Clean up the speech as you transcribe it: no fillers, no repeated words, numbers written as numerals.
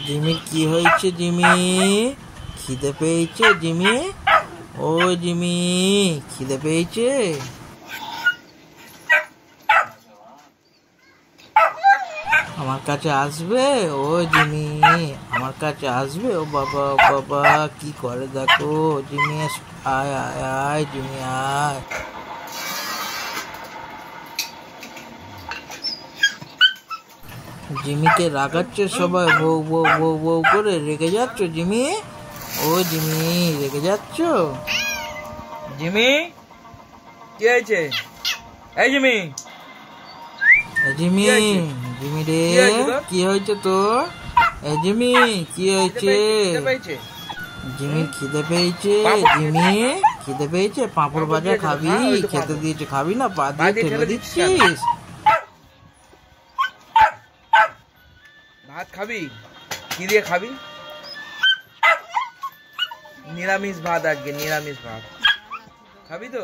Jimmy কি হয়েছে? Jimmy খিদে পেয়েছে? জিমি, ও জিমি খিদে পেয়েছে? আমার কাছে আসবে? ও জিমি আমার কাছে আসবে? ও বাবা বাবা কি করে দেখো। জিমি আয় আয় আয়, জিমি আয়। জিমিকে রাগাচ্ছে সবাই, বউ বউ বউ বউ করে রেগে যাচ্ছ জিমি? ও জিমি রেগে যাচ্ছ? জিমি কি হয়েছে? এই জিমি, জিমি জিমি রে কি হয়েছে তোর? এই জিমি কি হয়েছে? জিমির খিদে পেয়েছে? জিমি খিদে পেয়েছে? পাঁপড় ভাজা খাবি? খেতে দিয়েছে খাবি না? পা দিয়ে ঠেলে দিচ্ছিস? ভাত খাবি? কি দিয়ে খাবি? নিরামিষ ভাত, আজকে নিরামিষ ভাত খাবি তো?